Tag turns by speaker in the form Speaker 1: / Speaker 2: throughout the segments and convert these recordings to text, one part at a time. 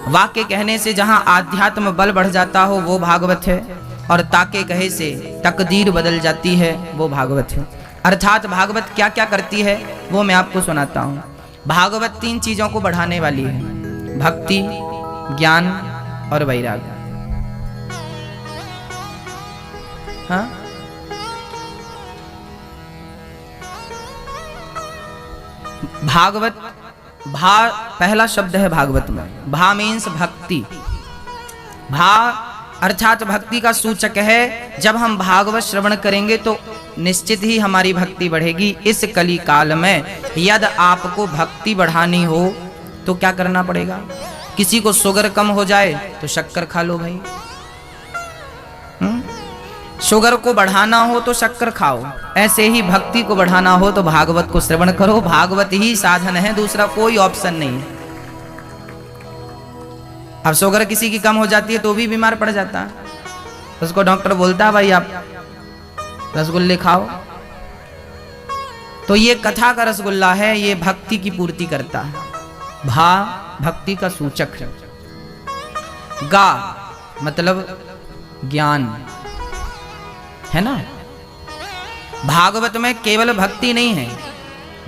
Speaker 1: वाक्य कहने से जहां आध्यात्म बल बढ़ जाता हो वो भागवत है, और ताके कहे से तकदीर बदल जाती है वो भागवत है। अर्थात भागवत क्या क्या करती है वो मैं आपको सुनाता हूँ। भागवत 3 चीजों को बढ़ाने वाली है, भक्ति, ज्ञान और वैराग्य। हाँ, भागवत, भा पहला शब्द है भागवत में, भा मीन्स भक्ति। भा अर्थात भक्ति का सूचक है। जब हम भागवत श्रवण करेंगे तो निश्चित ही हमारी भक्ति बढ़ेगी। इस कली काल में यदि आपको भक्ति बढ़ानी हो तो क्या करना पड़ेगा? किसी को शुगर कम हो जाए तो शक्कर खा लो भाई। शुगर को बढ़ाना हो तो शक्कर खाओ, ऐसे ही भक्ति को बढ़ाना हो तो भागवत को श्रवण करो। भागवत ही साधन है, दूसरा कोई ऑप्शन नहीं है। अब शुगर किसी की कम हो जाती है तो भी बीमार पड़ जाता है, उसको डॉक्टर बोलता है भाई आप रसगुल्ले खाओ। तो ये कथा का रसगुल्ला है, ये भक्ति की पूर्ति करता है। भा भक्ति का सूचक है, गा मतलब ज्ञान है ना। भागवत में केवल भक्ति नहीं है,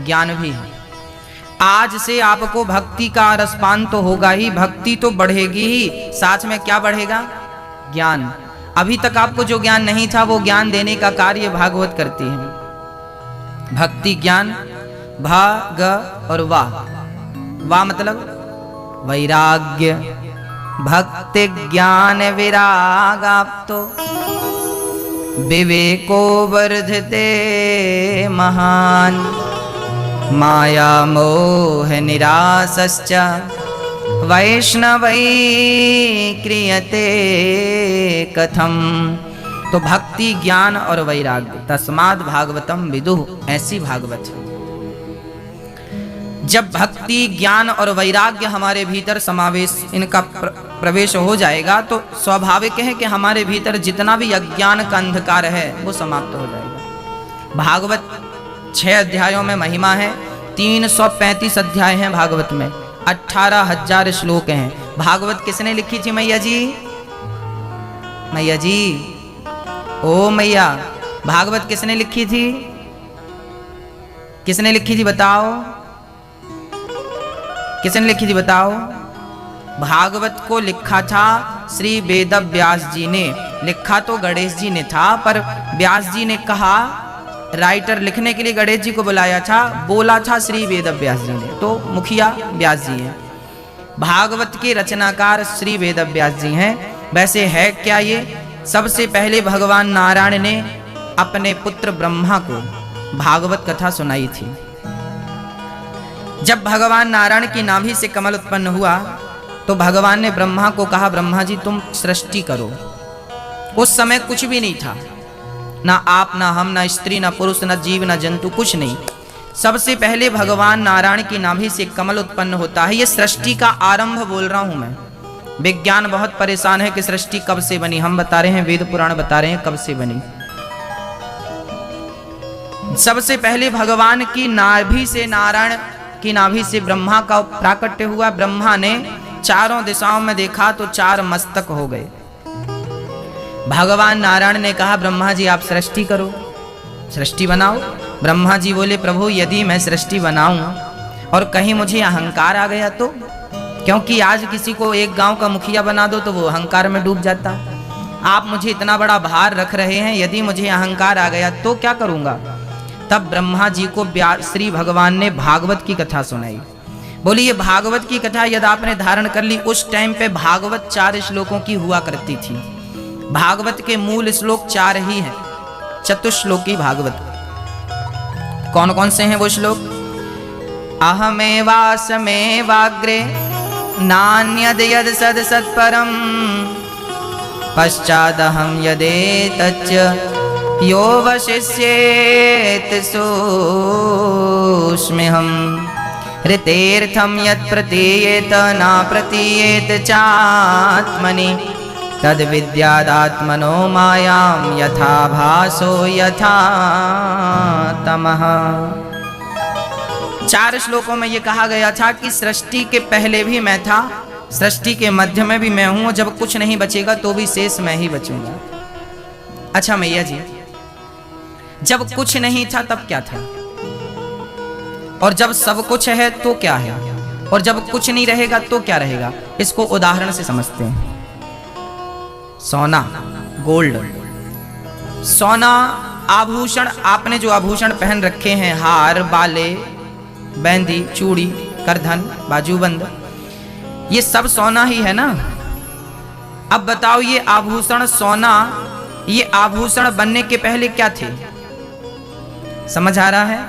Speaker 1: ज्ञान भी है। आज से आपको भक्ति का रसपान तो होगा ही, भक्ति तो बढ़ेगी ही, साथ में क्या बढ़ेगा? ज्ञान। अभी तक आपको जो ज्ञान नहीं था वो ज्ञान देने का कार्य भागवत करती है। भक्ति, ज्ञान, भा, ग और वा। वा मतलब वैराग्य। भक्ति ज्ञान विराग आप तो विवेको वर्धते महान, माया मोह निरासश्च वैष्णवै क्रियते कथम। तो भक्ति, ज्ञान और वैराग्य, तस्माद् भागवतम विदुः, ऐसी भागवत है। जब भक्ति, ज्ञान और वैराग्य हमारे भीतर समावेश, इनका प्रवेश हो जाएगा तो स्वाभाविक है कि हमारे भीतर जितना भी अज्ञान का अंधकार है वो समाप्त हो जाएगा। भागवत 6 अध्यायों में महिमा है, 335 अध्याय हैं भागवत में, 18,000 श्लोक हैं। भागवत किसने लिखी थी मैया जी? मैया जी, ओ मैया, भागवत किसने लिखी थी? किसने लिखी थी बताओ? किसने लिखी थी बताओ? भागवत को लिखा था श्री वेद व्यास जी ने। लिखा तो गणेश जी ने था, पर व्यास जी ने कहा, राइटर लिखने के लिए गणेश जी को बुलाया था, बोला था श्री वेद व्यास जी ने, तो मुखिया व्यास जी हैं। भागवत के रचनाकार श्री वेद व्यास जी हैं। वैसे है क्या ये? सबसे पहले भगवान नारायण ने अपने पुत्र ब्रह्मा को भागवत कथा सुनाई थी। जब भगवान नारायण की नाभि से कमल उत्पन्न हुआ तो भगवान ने ब्रह्मा को कहा, ब्रह्मा जी तुम सृष्टि करो। उस समय कुछ भी नहीं था, ना आप, ना हम, ना स्त्री, ना पुरुष, ना जीव, ना जंतु, कुछ नहीं। सबसे पहले भगवान नारायण की नाभि से कमल उत्पन्न होता है। ये सृष्टि का आरंभ बोल रहा हूं मैं। विज्ञान बहुत परेशान है कि सृष्टि कब से बनी, हम बता रहे हैं, वेद पुराण बता रहे हैं कब से बनी। सबसे पहले भगवान की नाभि से, नारायण की नाभि से ब्रह्मा का प्राकट्य हुआ। ब्रह्मा ने चारों दिशाओं में देखा तो 4 मस्तक हो गए। भगवान नारायण ने कहा, ब्रह्मा जी आप सृष्टि करो, सृष्टि बनाओ। ब्रह्मा जी बोले, प्रभु यदि मैं सृष्टि बनाऊं और कहीं मुझे अहंकार आ गया तो? क्योंकि आज किसी को एक गांव का मुखिया बना दो तो वो अहंकार में डूब जाता। आप मुझे इतना बड़ा भार रख रहे हैं, यदि मुझे अहंकार आ गया तो क्या करूंगा? तब ब्रह्मा जी को श्री भगवान ने भागवत की कथा सुनाई। बोली ये भागवत की कथा यदि आपने धारण कर ली, उस टाइम पे भागवत 4 श्लोकों की हुआ करती थी। भागवत के मूल श्लोक 4 ही हैं, चतुश्लोकी भागवत। कौन कौन से हैं वो श्लोक? अहमेवासमेवाग्रे नान्यद यद सद सत्परम, पश्चादहं यदेतच्च यो वशिष्येत सोऽस्म्यहम्, ऋतेर्थं यत् प्रतीयेत न प्रतीयेत चात्मनि, तद्विद्यादात्मनो मायां यथा भासो यथा तमः। 4 श्लोकों में ये कहा गया था कि सृष्टि के पहले भी मैं था, सृष्टि के मध्य में भी मैं हूं, जब कुछ नहीं बचेगा तो भी शेष मैं ही बचूंगा। अच्छा मैया जी, जब कुछ नहीं था तब क्या था, और जब सब कुछ है तो क्या है, और जब कुछ नहीं रहेगा तो क्या रहेगा? इसको उदाहरण से समझते हैं। सोना, गोल्ड, सोना आभूषण, आपने जो आभूषण पहन रखे हैं, हार, बाले, बेंदी, चूड़ी, करधन, बाजूबंद, ये सब सोना ही है ना। अब बताओ, ये आभूषण सोना, ये आभूषण बनने के पहले क्या थे? समझ आ रहा है?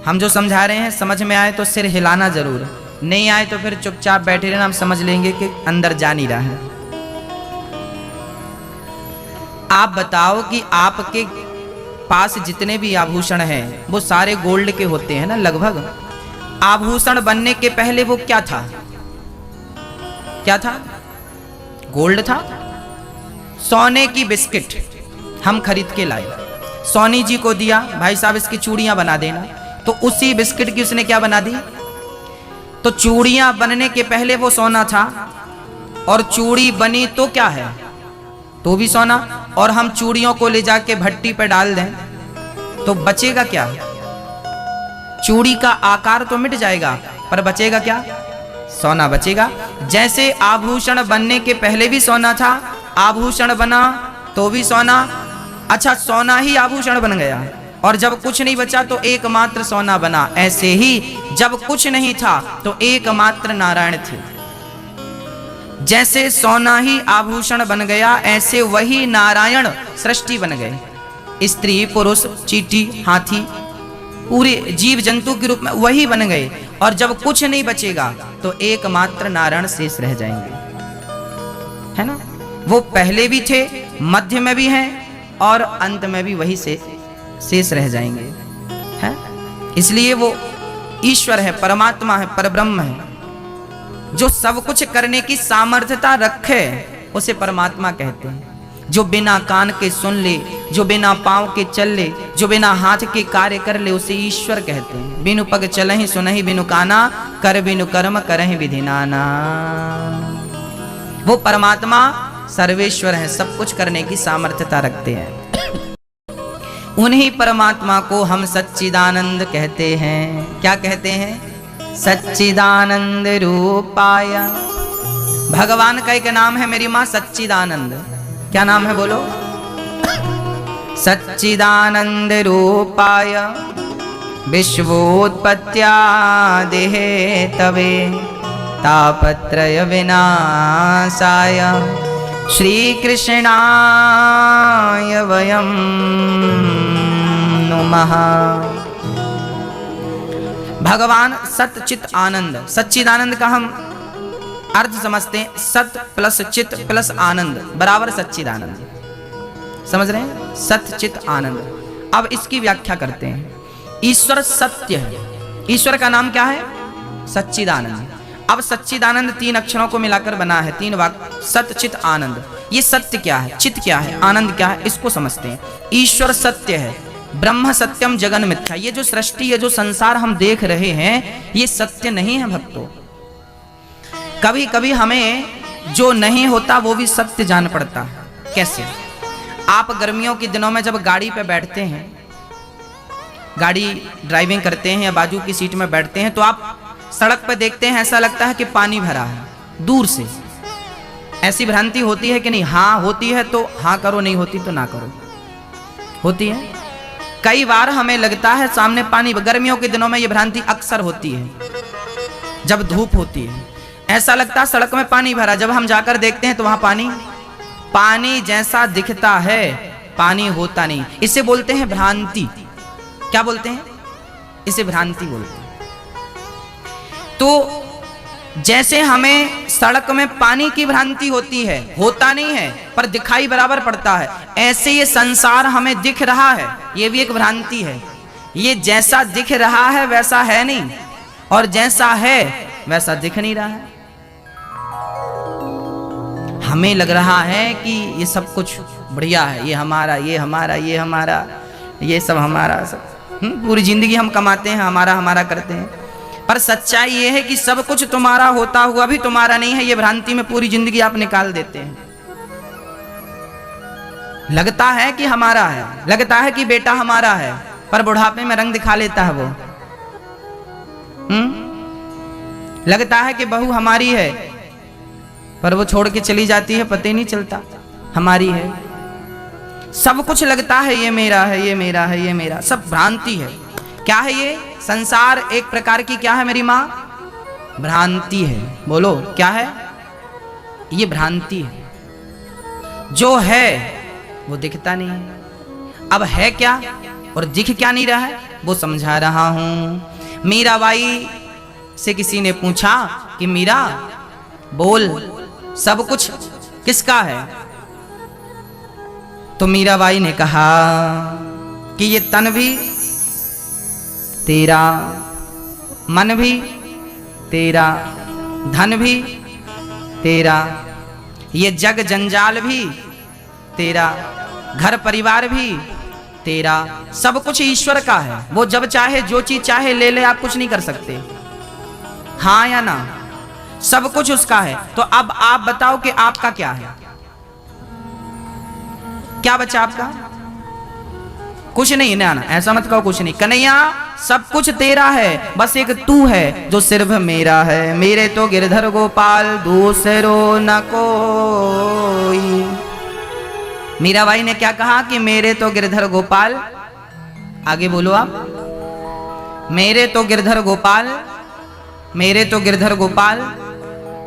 Speaker 1: हम जो समझा रहे हैं समझ में आए तो सिर हिलाना जरूर, नहीं आए तो फिर चुपचाप बैठे रहना, हम समझ लेंगे कि अंदर जा नहीं रहा है। आप बताओ कि आपके पास जितने भी आभूषण हैं वो सारे गोल्ड के होते हैं ना लगभग। आभूषण बनने के पहले वो क्या था? क्या था? गोल्ड था। सोने की बिस्किट हम खरीद के लाए, सोनी जी को दिया, भाई साहब इसकी चूड़ियां बना देना, तो उसी बिस्किट की उसने क्या बना दी? तो चूड़ियां बनने के पहले वो सोना था, और चूड़ी बनी तो क्या है? तो भी सोना। और हम चूड़ियों को ले जाके भट्टी पे डाल दें तो बचेगा क्या? चूड़ी का आकार तो मिट जाएगा, पर बचेगा क्या? सोना बचेगा। जैसे आभूषण बनने के पहले भी सोना था, आभूषण बना तो भी सोना। अच्छा, सोना ही आभूषण बन गया, और जब कुछ नहीं बचा तो एकमात्र सोना बना। ऐसे ही जब कुछ नहीं था तो एकमात्र नारायण थे। जैसे सोना ही आभूषण बन गया, ऐसे वही नारायण सृष्टि बन गए। स्त्री, पुरुष, चींटी, हाथी, पूरे जीव जंतु के रूप में वही बन गए। और जब कुछ नहीं बचेगा तो एकमात्र नारायण शेष रह जाएंगे, है ना। वो पहले भी थे, मध्य में भी हैं, और अंत में भी वही से शेष रह जाएंगे, है। इसलिए वो ईश्वर है, परमात्मा है, परब्रह्म है। जो सब कुछ करने की सामर्थ्यता रखे उसे परमात्मा कहते हैं। जो बिना कान के सुन ले, जो बिना पांव के चल ले, जो बिना हाथ के कार्य कर ले, उसे ईश्वर कहते हैं। बिनु पग चलहि सुनहि बिनु काना, कर बिनु कर्म करहि विधि नाना। वो परमात्मा सर्वेश्वर है, सब कुछ करने की सामर्थ्यता रखते हैं। उन्हीं परमात्मा को हम सच्चिदानंद कहते हैं। क्या कहते हैं? सच्चिदानंद रूपाय। भगवान का एक नाम है मेरी माँ सच्चिदानंद। क्या नाम है बोलो? सच्चिदानंद रूपाय विश्वोत्पत्त्यादिः तवे तापत्रय विनाशाय श्रीकृष्णाय वयं नुमः। भगवान सच्चित आनंद, सच्चिदानंद का हम अर्थ समझते हैं, सत प्लस चित प्लस आनंद बराबर सच्चिदानंद। समझ रहे हैं? सच्चित आनंद। अब इसकी व्याख्या करते हैं। ईश्वर सत्य है। ईश्वर का नाम क्या है? सच्चिदानंद। अब सच्चिदानंद 3 अक्षरों को मिलाकर बना है, 3 वाक्य, सच्चित आनंद। ये सत्य क्या है, चित क्या है, आनंद क्या है, इसको समझते हैं। ईश्वर सत्य है, ब्रह्म सत्यम जगन मिथ्या। ये जो सृष्टि, ये जो संसार हम देख रहे हैं, ये सत्य नहीं है भक्तों। कभी कभी हमें जो नहीं होता वो भी सत्य जान पड़ता है। कैसे? आप गर्मियों के दिनों में जब गाड़ी पे बैठते हैं, गाड़ी ड्राइविंग करते हैं या बाजू की सीट में बैठते हैं, तो आप सड़क पे देखते हैं, ऐसा लगता है कि पानी भरा है दूर से। ऐसी भ्रांति होती है कि नहीं? हाँ होती है तो हाँ करो, नहीं होती तो ना करो। होती है। कई बार हमें लगता है सामने पानी। गर्मियों के दिनों में ये भ्रांति अक्सर होती है, जब धूप होती है ऐसा लगता है सड़क में पानी भरा। जब हम जाकर देखते हैं तो वहां पानी जैसा दिखता है, पानी होता नहीं। इसे बोलते हैं भ्रांति। क्या बोलते हैं? इसे भ्रांति बोलते हैं। तो जैसे हमें सड़क में पानी की भ्रांति होती है, होता नहीं है पर दिखाई बराबर पड़ता है, ऐसे ये संसार हमें दिख रहा है, ये भी एक भ्रांति है। ये जैसा दिख रहा है वैसा है नहीं, और जैसा है वैसा दिख नहीं रहा है। हमें लग रहा है कि ये सब कुछ बढ़िया है, ये हमारा, ये हमारा, ये हमारा, ये सब हमारा, सब पूरी जिंदगी हम कमाते हैं, हमारा हमारा करते हैं। पर सच्चाई ये है कि सब कुछ तुम्हारा होता हुआ भी तुम्हारा नहीं है। ये भ्रांति में पूरी जिंदगी आप निकाल देते हैं। लगता है कि हमारा है, लगता है कि बेटा हमारा है, पर बुढ़ापे में रंग दिखा लेता है वो। लगता है कि बहू हमारी है, पर वो छोड़ के चली जाती है, पता ही नहीं चलता हमारी है। सब कुछ लगता है ये मेरा है, ये मेरा है, ये मेरा, सब भ्रांति है। क्या है ये संसार? एक प्रकार की क्या है मेरी माँ? भ्रांति है। बोलो क्या है? ये भ्रांति है। जो है वो दिखता नहीं है। अब है क्या और दिख क्या नहीं रहा है, वो समझा रहा हूं। मीराबाई से किसी ने पूछा कि मीरा बोल, सब कुछ किसका है? तो मीराबाई ने कहा कि ये तन भी तेरा, मन भी तेरा, धन भी तेरा, ये जग जंजाल भी तेरा, घर परिवार भी तेरा, सब कुछ ईश्वर का है। वो जब चाहे जो चीज चाहे ले ले, आप कुछ नहीं कर सकते, हाँ या ना? सब कुछ उसका है। तो अब आप बताओ कि आपका क्या है? क्या बचा आपका? कुछ नहीं ना, ऐसा मत कहो कुछ नहीं। कन्हैया सब कुछ तेरा है, बस एक तू है जो सिर्फ मेरा है। मेरे तो गिरधर गोपाल दूसरो न कोई। मीराबाई ने क्या कहा कि मेरे तो गिरधर गोपाल, आगे बोलो आप, मेरे तो गिरधर गोपाल, मेरे तो गिरधर गोपाल।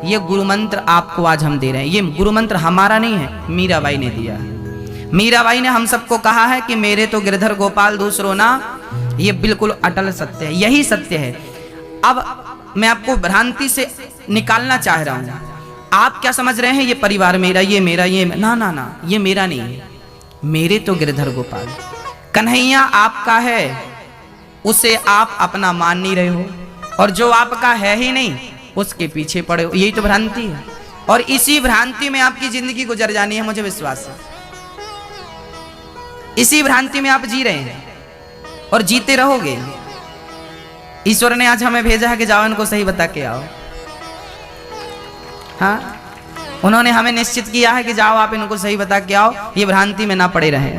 Speaker 1: ये गुरु मंत्र आपको आज हम दे रहे हैं। ये गुरु मंत्र हमारा नहीं है, मीराबाई ने दिया है। मीराबाई ने हम सबको कहा है कि मेरे तो गिरधर गोपाल दूसरो ना। ये बिल्कुल अटल सत्य है, यही सत्य है। अब मैं आपको भ्रांति से निकालना चाह रहा हूं। आप क्या समझ रहे हैं? ये परिवार मेरा, ये मेरा, ये ना ना ना, ये मेरा नहीं है। मेरे तो गिरधर गोपाल, कन्हैया आपका है, उसे आप अपना मान नहीं रहे हो, और जो आपका है ही नहीं उसके पीछे पड़े हो। यही तो भ्रांति है, और इसी भ्रांति में आपकी जिंदगी गुजर जानी है, मुझे विश्वास है। इसी भ्रांति में आप जी रहे हैं और जीते रहोगे। ईश्वर ने आज हमें भेजा है कि जाओ इनको सही बता के आओ। हाँ, उन्होंने हमें निश्चित किया है कि जाओ आप इनको सही बता के आओ, ये भ्रांति में ना पड़े रहे।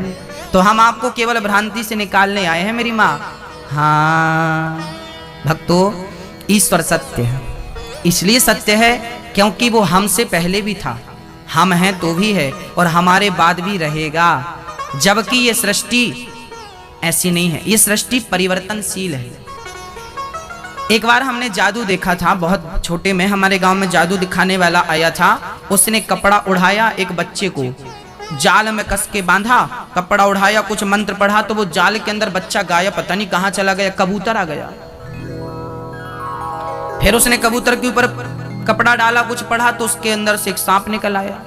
Speaker 1: तो हम आपको केवल भ्रांति से निकालने आए हैं मेरी माँ। हाँ भक्तों, ईश्वर सत्य है, इसलिए सत्य है क्योंकि वो हमसे पहले भी था, हम हैं तो भी है, और हमारे बाद भी रहेगा। जबकि ये सृष्टि ऐसी नहीं है, ये सृष्टि परिवर्तनशील है। एक बार हमने जादू देखा था, बहुत छोटे में हमारे गांव में जादू दिखाने वाला आया था। उसने कपड़ा उड़ाया, एक बच्चे को जाल में कस के बांधा, कपड़ा उड़ाया, कुछ मंत्र पढ़ा, तो वो जाल के अंदर बच्चा गायब, पता नहीं कहां चला गया, कबूतर आ गया। फिर उसने कबूतर के ऊपर कपड़ा डाला, कुछ पढ़ा, तो उसके अंदर से एक सांप निकल आया।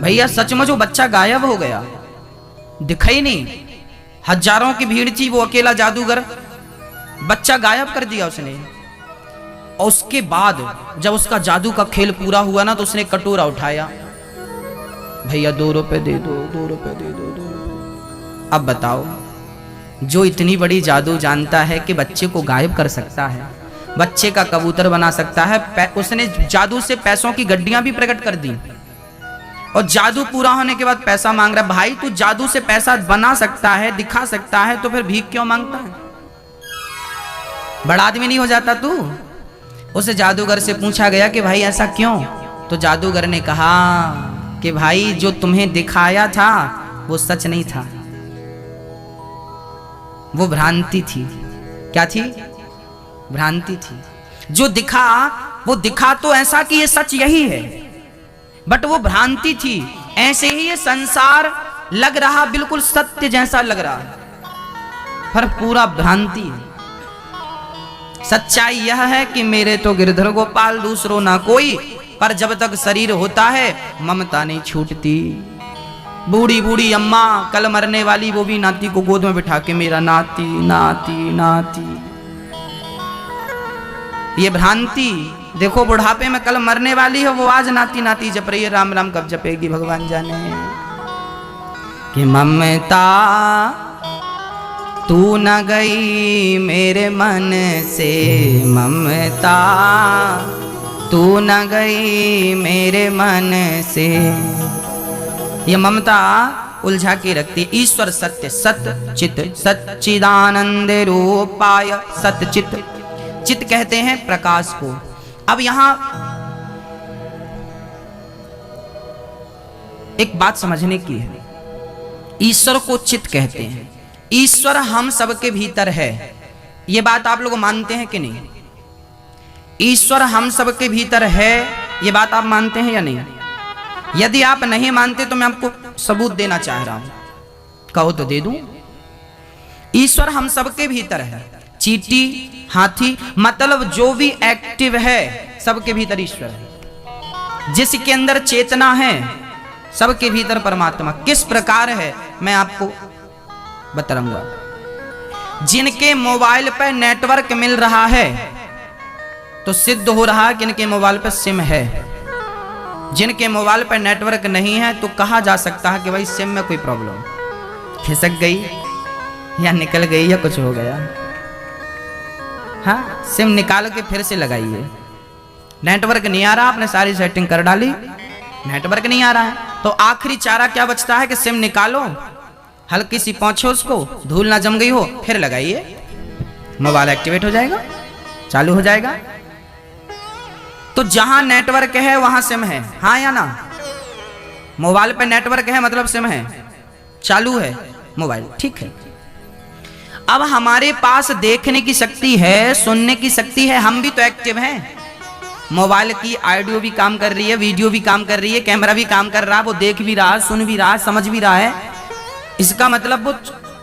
Speaker 1: भैया सचमुच वो बच्चा गायब हो गया, दिखा ही नहीं। हजारों की भीड़ थी, वो अकेला जादूगर, बच्चा गायब कर दिया उसने। और उसके बाद जब उसका जादू का खेल पूरा हुआ ना, तो उसने कटोरा उठाया, भैया 2 रुपए दे दो, 2 रुपए दे दो, 2 रुपए। अब बताओ, जो इतनी बड़ी जादू जानता है कि बच्चे को गायब कर सकता है, बच्चे का कबूतर बना सकता है, उसने जादू से पैसों की गड्डियां भी प्रकट कर दी, और जादू पूरा होने के बाद पैसा मांग रहा है। भाई तू जादू से पैसा बना सकता है, दिखा सकता है, तो फिर भीख क्यों मांगता है? बड़ा आदमी नहीं हो जाता तू? उस जादूगर से पूछा गया कि भाई ऐसा क्यों? तो जादूगर ने कहा कि भाई जो तुम्हें दिखाया था वो सच नहीं था, वो भ्रांति थी। क्या थी? भ्रांति थी। जो दिखा वो दिखा तो ऐसा कि ये सच यही है, बट वो भ्रांति थी। ऐसे ही ये संसार लग रहा बिल्कुल सत्य जैसा लग रहा है, पर पूरा भ्रांति है। सच्चाई यह है कि मेरे तो गिरधर गोपाल दूसरो ना कोई, पर जब तक शरीर होता है ममता नहीं छूटती। बूढ़ी बूढ़ी अम्मा कल मरने वाली, वो भी नाती को गोद में बिठा के मेरा नाती नाती नाती। ये भ्रांति देखो, बुढ़ापे में कल मरने वाली है, वो आज नाती नाती जप रही है। राम राम कब जपेगी भगवान जाने। कि ममता तू न गई मेरे मन से ममता, तू न गई मेरे मन से। ये ममता उलझा के रखती है। ईश्वर सत्य, सत चित, सच्चिदानंद रूपाय सत चित। चित कहते हैं प्रकाश को। अब यहां एक बात समझने की है, ईश्वर को चित कहते हैं। ईश्वर हम सबके भीतर है, ये बात आप लोग मानते हैं कि नहीं? ईश्वर हम सबके भीतर है, ये बात आप मानते हैं या नहीं? यदि आप नहीं मानते तो मैं आपको सबूत देना चाह रहा हूं, कहो तो दे दूं। ईश्वर हम सबके भीतर है। चींटी, हाथी, मतलब जो भी एक्टिव है सबके भीतर ईश्वर है। जिसके अंदर चेतना है सबके भीतर परमात्मा। किस प्रकार है मैं आपको बताऊंगा। जिनके मोबाइल पर नेटवर्क मिल रहा है तो सिद्ध हो रहा है कि इनके मोबाइल पर सिम है। जिनके मोबाइल पर नेटवर्क नहीं है तो कहा जा सकता है कि भाई सिम में कोई प्रॉब्लम, खिसक गई या निकल गई या कुछ हो गया। हाँ, सिम निकाल के फिर से लगाइए। नेटवर्क नहीं आ रहा, आपने सारी सेटिंग कर डाली, नेटवर्क नहीं आ रहा है, तो आखिरी चारा क्या बचता है कि सिम निकालो, हल्की सी पहुंचो उसको, धूल ना जम गई हो, फिर लगाइए, मोबाइल एक्टिवेट हो जाएगा, चालू हो जाएगा। तो जहां नेटवर्क है वहां सिम है, हाँ या ना? मोबाइल पे नेटवर्क है मतलब सिम है, चालू है मोबाइल, ठीक है। अब हमारे पास देखने की शक्ति है, सुनने की शक्ति है, हम भी तो एक्टिव हैं। मोबाइल की ऑडियो भी काम कर रही है, वीडियो भी काम कर रही है, कैमरा भी काम कर रहा है, वो देख भी रहा है, सुन भी रहा है, समझ भी रहा है। इसका मतलब वो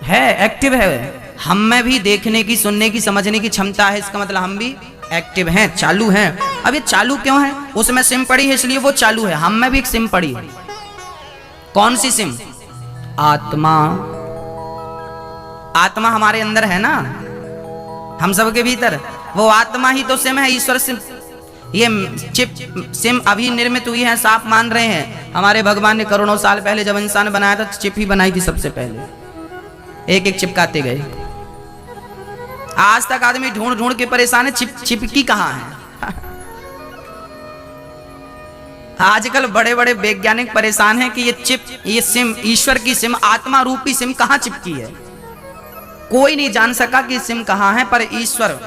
Speaker 1: है, एक्टिव है। हम में भी देखने की, सुनने की, समझने की क्षमता है, इसका मतलब हम भी एक्टिव हैं, चालू हैं। अब ये चालू क्यों है? उसमें सिम पड़ी है इसलिए वो चालू है, हम में भी एक सिम पड़ी है। कौन सी सिम? आत्मा। आत्मा हमारे अंदर है ना, हम सबके भीतर, वो आत्मा ही तो सिम है। ईश्वर सिम, ये चिप सिम अभी निर्मित हुई है, साफ मान रहे हैं। हमारे भगवान ने करोड़ों साल पहले जब इंसान बनाया था तो चिप ही बनाई थी सबसे पहले, एक एक चिपकाते गए। आज तक आदमी ढूंढ ढूंढ के परेशान है, चिपकी कहां है। आजकल बड़े बड़े वैज्ञानिक परेशान हैं कि ये चिप, ये सिम, ईश्वर की सिम, आत्मा रूपी सिम कहां चिपकी है। कोई नहीं जान सका कि सिम कहां है, पर ईश्वर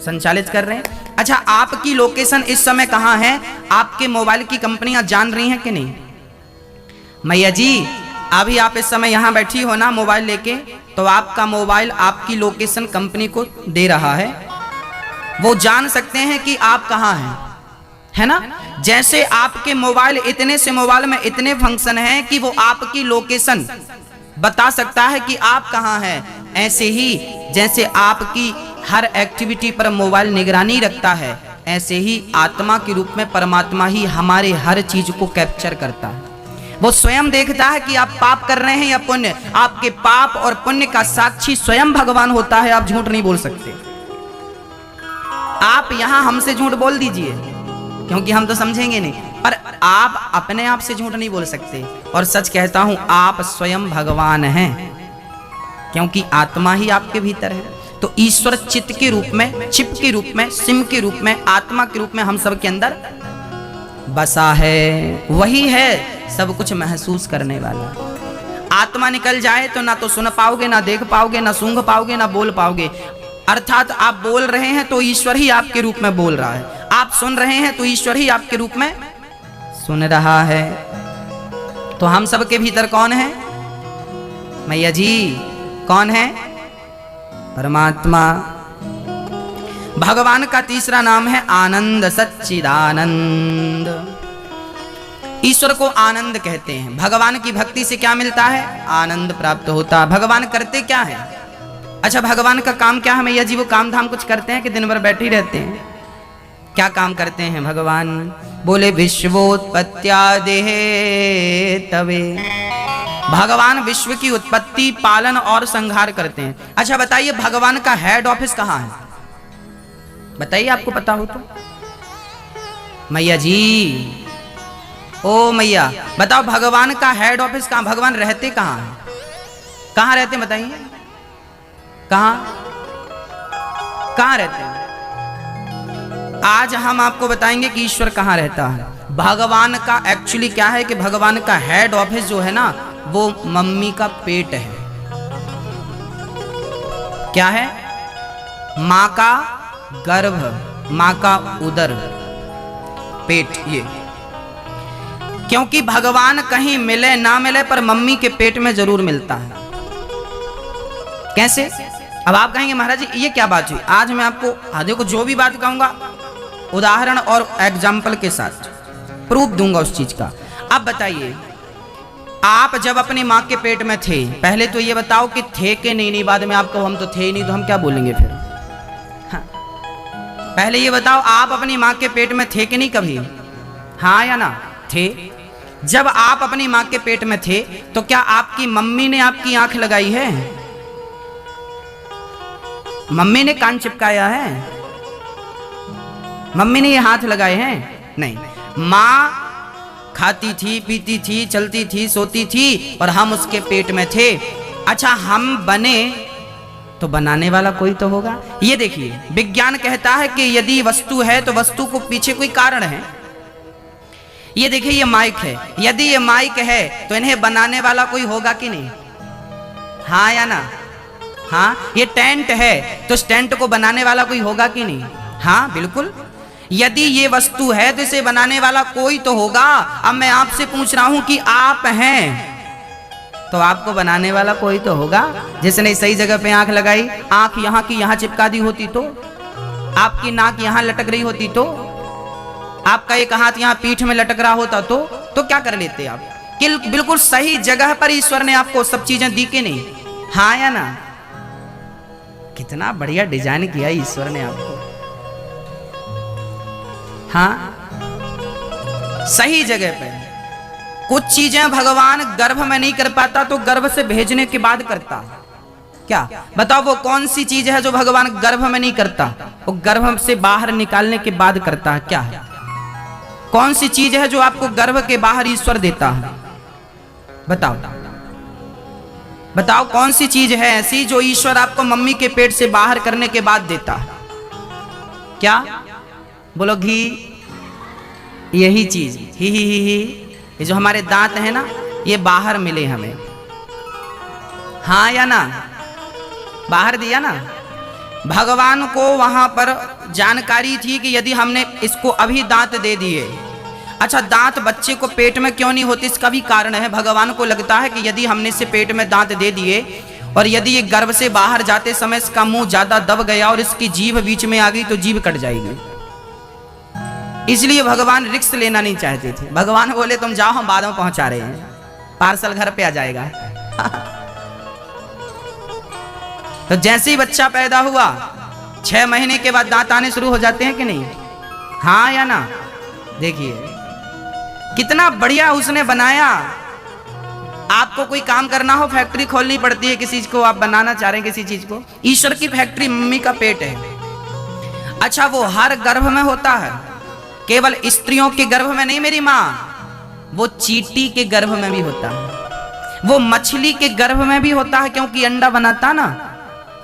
Speaker 1: संचालित कर रहे हैं। अच्छा, आपकी लोकेशन इस समय कहां है? आपके मोबाइल की कंपनियां जान रही हैं कि नहीं? मैया जी, अभी आप इस समय यहां बैठी हो ना मोबाइल लेके, तो आपका मोबाइल आपकी लोकेशन कंपनी को दे रहा है, वो जान सकते हैं कि आप कहां हैं, है ना? जैसे आपके मोबाइल, इतने से मोबाइल में इतने फंक्शन हैं कि वो आपकी लोकेशन बता सकता है कि आप कहां हैं। ऐसे ही जैसे आपकी हर एक्टिविटी पर मोबाइल निगरानी रखता है, ऐसे ही आत्मा के रूप में परमात्मा ही हमारे हर चीज को कैप्चर करता है। वो स्वयं देखता है कि आप पाप कर रहे हैं या पुण्य। आपके पाप और पुण्य का साक्षी स्वयं भगवान होता है, आप झूठ नहीं बोल सकते। आप यहां हमसे झूठ बोल दीजिए क्योंकि हम तो समझेंगे नहीं, पर आप अपने आप से झूठ नहीं बोल सकते। और सच कहता हूं, आप स्वयं भगवान हैं क्योंकि आत्मा ही आपके भीतर है। तो ईश्वर चित्त के रूप में, चिप के रूप में, सिम के रूप में, आत्मा के रूप में हम सब के अंदर बसा है। वही है सब कुछ महसूस करने वाला। आत्मा निकल जाए तो ना तो सुन पाओगे, ना देख पाओगे, ना सूंघ पाओगे, ना बोल पाओगे। अर्थात आप बोल रहे हैं तो ईश्वर ही आपके रूप में बोल रहा है, आप सुन रहे हैं तो ईश्वर ही आपके रूप में सुन रहा है। तो हम सब के भीतर कौन है मैया जी? कौन है? परमात्मा। भगवान का तीसरा नाम है आनंद, सच्चिदानंद। ईश्वर को आनंद कहते हैं। भगवान की भक्ति से क्या मिलता है? आनंद प्राप्त होता। भगवान करते क्या है? अच्छा, भगवान का काम क्या है मैया जी? वो काम धाम कुछ करते हैं कि दिन भर बैठे रहते हैं? क्या काम करते हैं भगवान? बोले विश्वोत्पत्त्यादेः तवे। भगवान विश्व की उत्पत्ति, पालन और संहार करते हैं। अच्छा बताइए, भगवान का हेड ऑफिस कहाँ है? बताइए, आपको पता हो तो। मैया जी, ओ मैया बताओ, भगवान का हेड ऑफिस कहाँ? भगवान रहते कहाँ हैं? कहाँ रहते हैं बताइए? कहां कहां रहते हैं? आज हम आपको बताएंगे कि ईश्वर कहां रहता है। भगवान का एक्चुअली क्या है कि भगवान का हेड ऑफिस जो है ना, वो मम्मी का पेट है। क्या है? मां का गर्भ, मां का उदर, पेट। ये क्योंकि भगवान कहीं मिले ना मिले पर मम्मी के पेट में जरूर मिलता है। कैसे? अब आप कहेंगे महाराज जी ये क्या बात हुई? आज मैं आपको देखो जो भी बात कहूंगा उदाहरण और एग्जाम्पल के साथ प्रूफ दूंगा उस चीज का। अब बताइए, आप जब अपनी माँ के पेट में थे, पहले तो ये बताओ कि थे कि नहीं? बाद में आपको हम तो थे ही नहीं, तो हम क्या बोलेंगे फिर? हाँ। पहले ये बताओ, आप अपनी माँ के पेट में थे कि नहीं कभी? हाँ या ना? थे। जब आप अपनी माँ के पेट में थे तो क्या आपकी मम्मी ने आपकी आंख लगाई है? मम्मी ने कान चिपकाया है? मम्मी ने ये हाथ लगाए हैं? नहीं। माँ खाती थी, पीती थी, चलती थी, सोती थी और हम उसके पेट में थे। अच्छा, हम बने तो बनाने वाला कोई तो होगा। ये देखिए, विज्ञान कहता है कि यदि वस्तु है तो वस्तु को पीछे कोई कारण है। ये देखिए, ये माइक है, यदि ये माइक है तो इन्हें बनाने वाला कोई होगा कि नहीं? हाँ या ना? हाँ। ये टेंट है तो इस टेंट को बनाने वाला कोई होगा कि नहीं? हाँ बिल्कुल। यदि ये वस्तु है तो इसे बनाने वाला कोई तो होगा। अब मैं आपसे पूछ रहा हूं कि आप हैं तो आपको बनाने वाला कोई तो होगा। जिसने सही जगह पे आंख लगाई, आंख यहां की यहां चिपका दी होती तो, आपकी नाक यहां लटक रही होती तो, आपका एक हाथ यहां पीठ में लटक रहा होता तो क्या कर लेते आप? कि बिल्कुल सही जगह पर ईश्वर ने आपको सब चीजें दी कि नहीं? हाँ या ना? कितना बढ़िया डिजाइन किया ईश्वर ने आपको। हाँ, सही जगह पे। कुछ चीजें भगवान गर्भ में नहीं कर पाता तो गर्भ से भेजने के बाद करता। क्या बताओ, वो कौन सी चीज है जो भगवान गर्भ में नहीं करता, वो गर्भ से बाहर निकालने के बाद करता है? क्या है? कौन सी चीज है जो आपको गर्भ के बाहर ईश्वर देता है? बताओ बताओ, कौन सी चीज है ऐसी जो ईश्वर आपको मम्मी के पेट से बाहर करने के बाद देता है? क्या बोलो? घी। यही चीज ही ये जो हमारे दांत है ना, ये बाहर मिले हमें। हाँ या ना? बाहर दिया ना। भगवान को वहां पर जानकारी थी कि यदि हमने इसको अभी दांत दे दिए। अच्छा, दांत बच्चे को पेट में क्यों नहीं होते? इसका भी कारण है। भगवान को लगता है कि यदि हमने इसे पेट में दांत दे दिए और यदि ये गर्भ से बाहर जाते समय इसका मुंह ज्यादा दब गया और इसकी जीभ बीच में आ गई तो जीभ कट जाएगी। इसलिए भगवान रिस्क लेना नहीं चाहते थे। भगवान बोले तुम जाओ, हम बाद में पहुंचा रहे हैं, पार्सल घर पे आ जाएगा। तो जैसे ही बच्चा पैदा हुआ, 6 महीने के बाद दांत आने शुरू हो जाते हैं कि नहीं? हाँ या ना? देखिए कितना बढ़िया उसने बनाया। आपको कोई काम करना हो, फैक्ट्री खोलनी पड़ती है किसी चीज को, आप बनाना चाह रहे हैं किसी चीज को, ईश्वर की फैक्ट्री मम्मी का पेट है। अच्छा, वो हर गर्भ में होता है, केवल स्त्रियों के गर्भ में नहीं मेरी माँ, वो चींटी के गर्भ में भी होता है, वो मछली के गर्भ में भी होता है क्योंकि अंडा बनाता ना,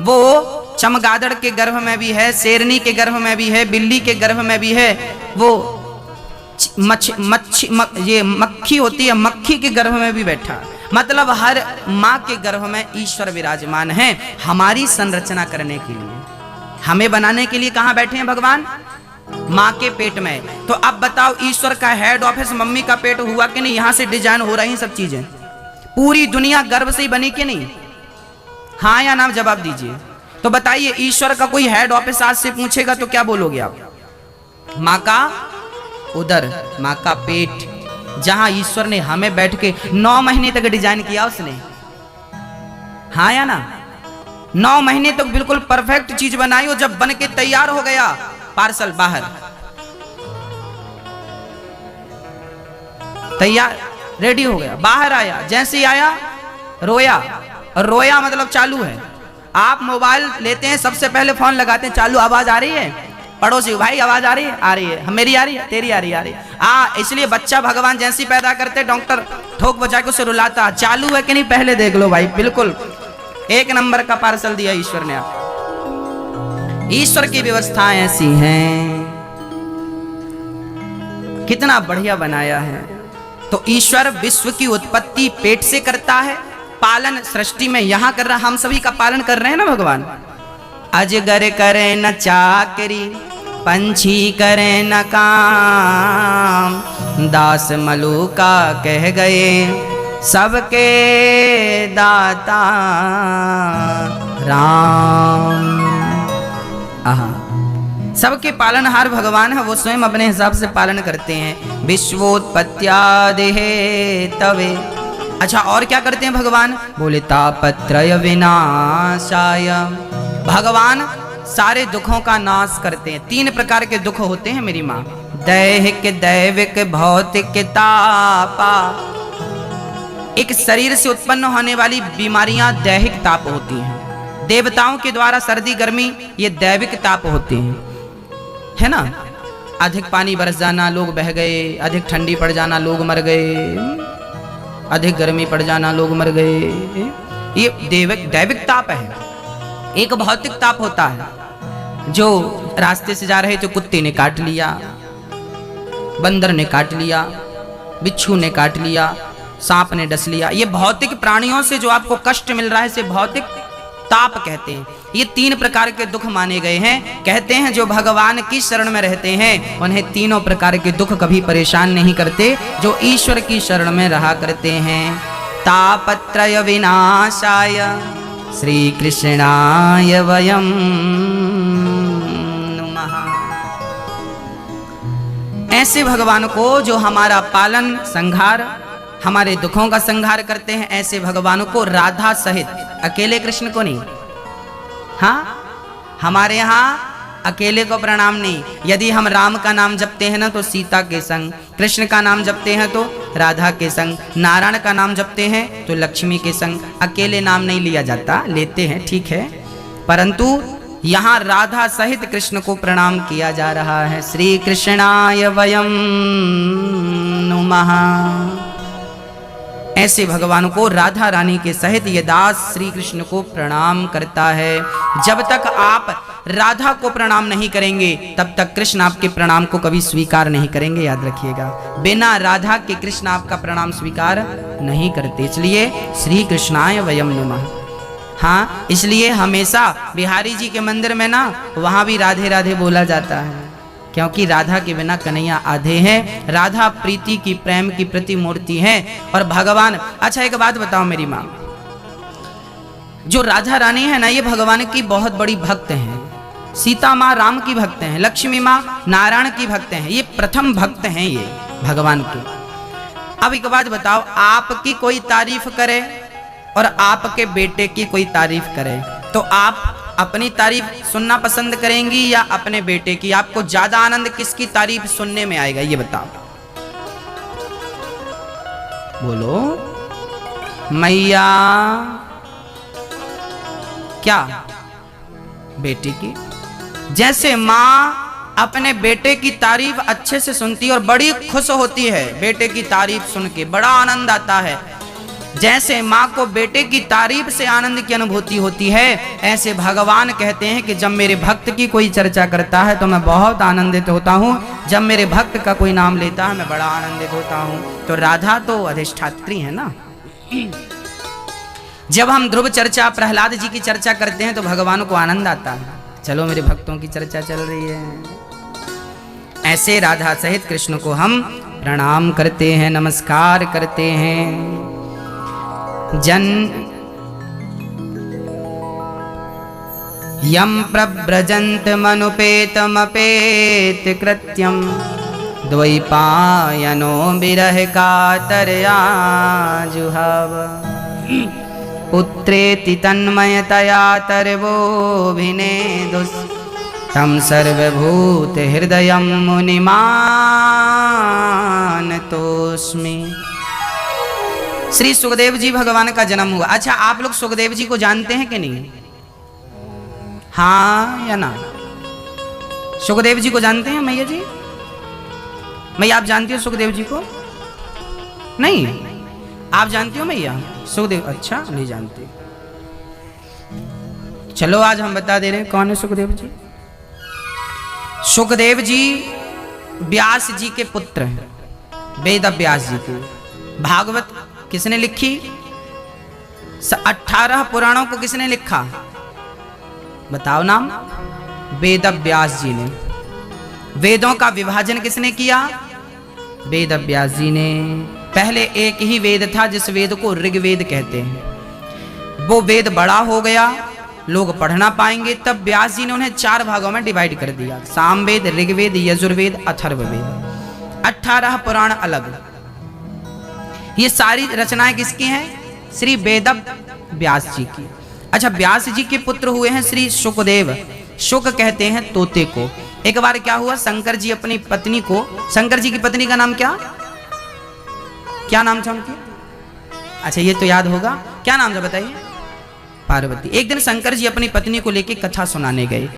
Speaker 1: वो चमगादड़ के गर्भ में भी है, शेरनी के गर्भ में भी है, बिल्ली के गर्भ में भी है, वो ये मक्खी होती है, मक्खी के गर्भ में भी बैठा। मतलब हर माँ के गर्भ में ईश्वर विराजमान है हमारी संरचना करने के लिए, हमें बनाने के लिए। कहाँ बैठे हैं भगवान? माँ के पेट में। तो अब बताओ, ईश्वर का हेड ऑफिस मम्मी का पेट हुआ कि नहीं? यहाँ से डिजाइन हो रही सब चीजें। पूरी दुनिया गर्भ से ही बनी कि नहीं? हाँ या ना जवाब दीजिए। तो बताइए, ईश्वर का कोई हेड ऑफिस आज से पूछेगा तो क्या बोलोगे आप? माँ का उदर, माँ का पेट, जहां ईश्वर ने हमें बैठ के 9 महीने तक डिजाइन किया उसने। हाँ या ना? 9 महीने तक बिल्कुल परफेक्ट चीज बनाई, और जब बन के तैयार हो गया, पार्सल बाहर तैयार रेडी हो गया, बाहर आया। जैसे ही आया रोया, और रोया मतलब चालू है। आप मोबाइल लेते हैं, सबसे पहले फोन लगाते हैं, चालू आवाज आ रही है, पड़ोसी भाई आवाज आ रही है? आ रही है। मेरी आ रही है? तेरी आ रही है? आ रही है। इसलिए बच्चा भगवान जैसे ही पैदा करते, डॉक्टर ठोक बजा के उसे रुलाता, चालू है कि नहीं पहले देख लो भाई। बिल्कुल एक नंबर का पार्सल दिया ईश्वर ने आपको। ईश्वर की व्यवस्थाएं ऐसी हैं, कितना बढ़िया बनाया है। तो ईश्वर विश्व की उत्पत्ति पेट से करता है, पालन सृष्टि में यहां कर रहा, हम सभी का पालन कर रहे हैं ना भगवान। अजगर करे न चाकरी, पंछी करे न काम, दास मलूका कह गए सबके दाता राम। आहा, सबके पालनहार भगवान है, वो स्वयं अपने हिसाब से पालन करते हैं। विश्वोत्पत्त्यादेः तवे। अच्छा, और क्या करते हैं भगवान? बोले तापत्रय विनाशाय। भगवान सारे दुखों का नाश करते हैं। 3 प्रकार के दुख होते हैं मेरी माँ, दैहिक, दैविक, भौतिक, तापा। एक शरीर से उत्पन्न होने वाली बीमारियां दैहिक ताप होती हैं। देवताओं के द्वारा सर्दी गर्मी ये दैविक ताप होते हैं, है ना। अधिक पानी बरस जाना, लोग बह गए। अधिक ठंडी पड़ जाना, लोग मर गए। अधिक गर्मी पड़ जाना, लोग मर गए। ये दैविक ताप है। एक भौतिक ताप होता है, जो रास्ते से जा रहे थे, कुत्ते ने काट लिया, बंदर ने काट लिया, बिच्छू ने काट लिया, सांप ने डस लिया। ये भौतिक प्राणियों से जो आपको कष्ट मिल रहा है, इसे भौतिक ताप कहते हैं। ये 3 प्रकार के दुख माने गए हैं। कहते हैं जो भगवान की शरण में रहते हैं उन्हें तीनों प्रकार के दुख कभी परेशान नहीं करते, जो ईश्वर की शरण में रहा करते हैं। तापत्रय विनाशाय श्री कृष्णाय वयम नमः। ऐसे भगवान को जो हमारा पालन संहार, हमारे दुखों का संहार करते हैं, ऐसे भगवान को राधा सहित, अकेले कृष्ण को नहीं। हाँ, हमारे यहाँ अकेले को प्रणाम नहीं। यदि हम राम का नाम जपते हैं ना तो सीता के संग, कृष्ण का नाम जपते हैं तो राधा के संग, नारायण का नाम जपते हैं तो लक्ष्मी के संग। अकेले नाम नहीं लिया जाता, लेते हैं ठीक है, परंतु यहाँ राधा सहित कृष्ण को प्रणाम किया जा रहा है। श्री कृष्णाय वयम नुमः। ऐसे भगवान को राधा रानी के सहित ये दास श्री कृष्ण को प्रणाम करता है। जब तक आप राधा को प्रणाम नहीं करेंगे तब तक कृष्ण आपके प्रणाम को कभी स्वीकार नहीं करेंगे, याद रखिएगा। बिना राधा के कृष्ण आपका प्रणाम स्वीकार नहीं करते, इसलिए श्री कृष्णाय वयम नमः। हाँ, इसलिए हमेशा बिहारी जी के मंदिर में ना, वहां भी राधे राधे बोला जाता है, क्योंकि राधा के बिना कन्हैया आधे हैं। राधा प्रीति की, प्रेम की प्रतिमूर्ति है। और भगवान, अच्छा एक बात बताओ मेरी माँ, जो राधा रानी है ना, ये भगवान की बहुत बड़ी भक्त हैं। सीता माँ राम की भक्त हैं, लक्ष्मी माँ नारायण की भक्त हैं, ये प्रथम भक्त हैं ये भगवान के। अब एक बात बताओ, आपकी कोई तारीफ करे और आपके बेटे की कोई तारीफ करे, तो आप अपनी तारीफ सुनना पसंद करेंगी या अपने बेटे की? आपको ज्यादा आनंद किसकी तारीफ सुनने में आएगा, ये बताओ। बोलो मैया। क्या? बेटे की। जैसे माँ अपने बेटे की तारीफ अच्छे से सुनती है और बड़ी खुश होती है, बेटे की तारीफ सुन के बड़ा आनंद आता है, जैसे माँ को बेटे की तारीफ से आनंद की अनुभूति होती है, ऐसे भगवान कहते हैं कि जब मेरे भक्त की कोई चर्चा करता है तो मैं बहुत आनंदित होता हूँ, जब मेरे भक्त का कोई नाम लेता है मैं बड़ा आनंदित होता हूँ। तो राधा तो अधिष्ठात्री है ना। जब हम ध्रुव चर्चा, प्रहलाद जी की चर्चा करते हैं तो भगवान को आनंद आता है, चलो मेरे भक्तों की चर्चा चल रही है। ऐसे राधा सहित कृष्ण को हम प्रणाम करते हैं, नमस्कार करते हैं। जन यम प्रव्रजन्त मनुपेतमपेत कृत्यम द्वैपायनो विरह कातरया जुहाव पुत्रेति तन्मयतया तरवोभिनेदुस् तं सर्वभूत हृदयं मुनिमानतोस्मि। श्री सुखदेव जी भगवान का जन्म हुआ। अच्छा, आप लोग सुखदेव जी को जानते हैं कि नहीं? हाँ या ना? सुखदेव जी को जानते हैं मैया जी? मैया आप जानती हो सुखदेव जी को? नहीं, आप जानती हो मैया सुखदेव? अच्छा, नहीं जानती। चलो आज हम बता दे रहे हैं कौन है सुखदेव जी। सुखदेव जी व्यास जी के पुत्र हैं, वेद व्यास जी के। भागवत किसने लिखी? 18 पुराणों को किसने लिखा? बताओ नाम। वेद व्यास जी ने। वेदों का विभाजन किसने किया? वेद व्यास जी ने। पहले एक ही वेद था जिस वेद को ऋग्वेद कहते हैं। वो वेद बड़ा हो गया, लोग पढ़ना पाएंगे, तब व्यास जी ने उन्हें 4 भागों में डिवाइड कर दिया। सामवेद, ऋग्वेद, यजुर्वेद, अथर्ववेद। 18 पुराण अलग। ये सारी रचनाएं किसकी हैं? श्री वेद व्यास जी की। अच्छा, व्यास जी के पुत्र हुए हैं श्री सुखदेव। शुक कहते हैं तोते को। एक बार क्या हुआ, शंकर जी अपनी पत्नी को, शंकर जी की पत्नी का नाम क्या नाम था उनकी? अच्छा, ये तो याद होगा, क्या नाम था बताइए? पार्वती। एक दिन शंकर जी अपनी पत्नी को लेकर कथा सुनाने गए।